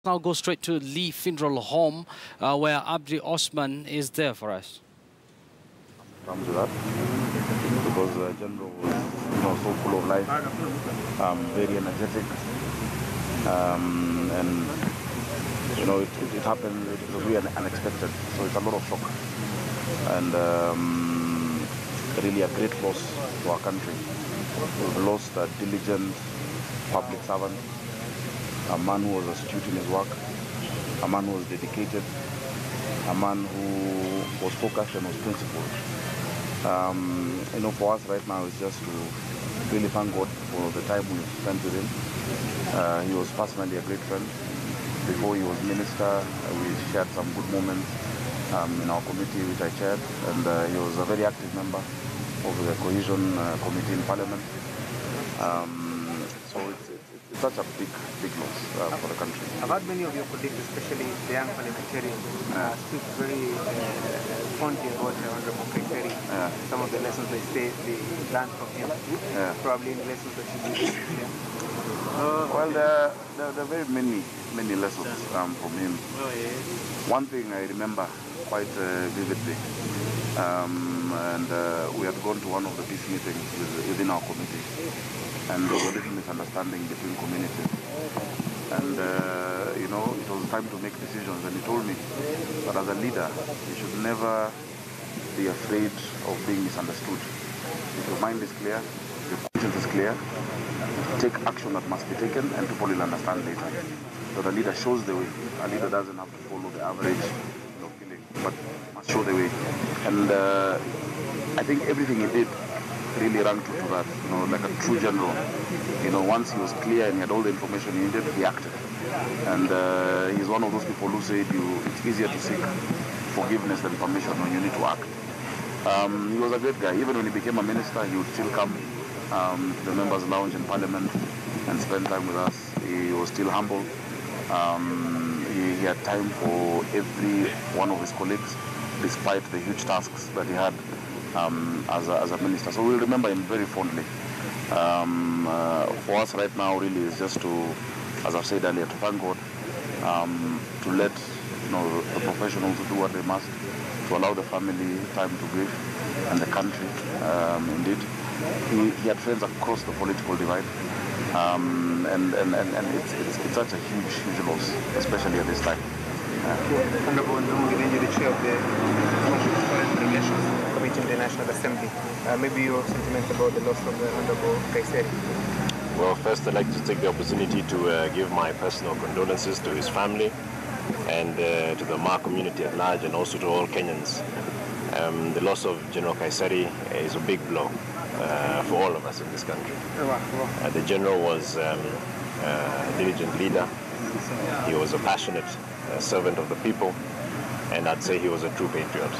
Now go straight to Lee Funeral Home, where Abdi Osman is there for us. Comes with that because General was, so full of life, very energetic, and it happened. It was really unexpected, so it's a lot of shock, and really a great loss to our country. We've lost a diligent public servant, a man who was astute in his work, a man who was dedicated, a man who was focused and was principled. For us right now, it's just to really thank God for the time we spent with him. He was personally a great friend. Before he was minister, we shared some good moments in our committee, which I chaired, and he was a very active member of the Cohesion Committee in Parliament. So it's such a big loss for the country. I've had many of your colleagues, especially the young parliamentarians, speak very fondly about Honorable Nkaissery. Some of the lessons they learned from him, probably the lessons that you did. Well, there are very many lessons from him. One thing I remember quite vividly, and we had gone to one of the peace meetings within our committee, and there was a little misunderstanding between communities. And, it was time to make decisions, and he told me that as a leader, you should never be afraid of being misunderstood. If your mind is clear, your conscience is clear, take action that must be taken, and people will understand later. So the leader shows the way. A leader doesn't have to follow the average feeling, but must show the way. And I think everything he did really ran to that, like a true general. Once he was clear and he had all the information he needed, he acted. And he's one of those people who said it's easier to seek forgiveness than permission when you need to act. He was a great guy. Even when he became a minister, he would still come to the members' lounge in Parliament and spend time with us. He was still humble. He had time for every one of his colleagues, despite the huge tasks that he had as a minister. So we'll remember him very fondly. For us right now, really, is just to, as I've said earlier, to thank God, to let the professionals do what they must, to allow the family time to grieve, and the country, indeed. He had friends across the political divide, and it's such a huge loss, especially at this time. Honorable Nkaissery, the chair of the Foreign Relations Committee in the National Assembly. Maybe your sentiment about the loss of the Honorable Nkaissery. Well, first I'd like to take the opportunity to give my personal condolences to his family and to the Ma community at large, and also to all Kenyans. The loss of General Nkaissery is a big blow for all of us in this country. The General was a diligent leader. He was a passionate servant of the people, and I'd say he was a true patriot.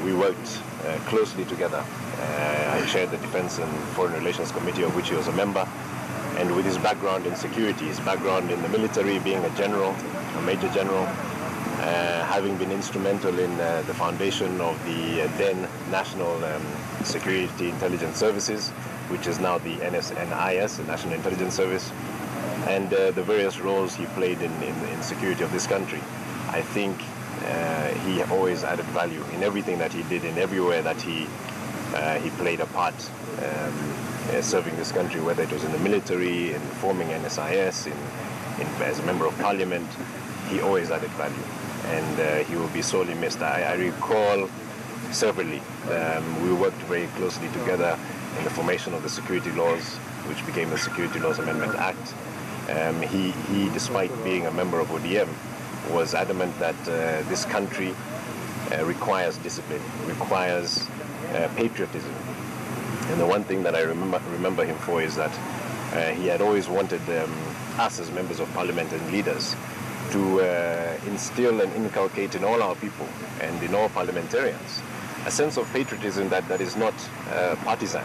We worked closely together. I chaired the Defense and Foreign Relations Committee, of which he was a member, and with his background in security, his background in the military, being a general, a major general, having been instrumental in the foundation of the then National Security Intelligence Services, which is now the NIS, the National Intelligence Service, and the various roles he played in security of this country. I think he always added value in everything that he did, in everywhere that he played a part serving this country, whether it was in the military, in forming NSIS, as a member of parliament. He always added value, and he will be sorely missed. I recall severally, we worked very closely together in the formation of the security laws, which became the Security Laws Amendment Act. He, despite being a member of ODM, was adamant that this country requires discipline, requires patriotism. And the one thing that I remember him for is that he had always wanted us as members of parliament and leaders to instill and inculcate in all our people and in all parliamentarians a sense of patriotism that is not partisan,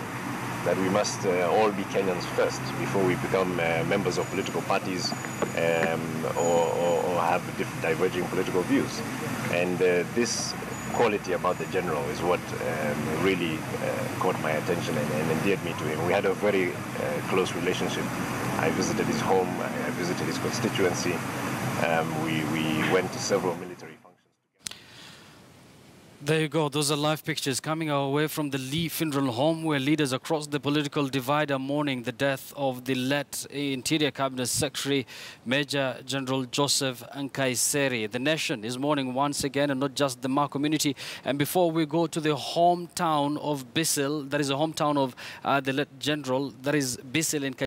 that we must all be Kenyans first before we become members of political parties or have diverging political views. And this quality about the general is what really caught my attention and endeared me to him. We had a very close relationship. I visited his home, I visited his constituency. We went to several military functions. There you go. Those are live pictures coming our way from the Lee Funeral Home, where leaders across the political divide are mourning the death of the late Interior Cabinet Secretary, Major General Joseph Nkaissery. The nation is mourning once again, and not just the Ma community. And before we go to the hometown of Bisil, that is the hometown of the late General, that is Bisil in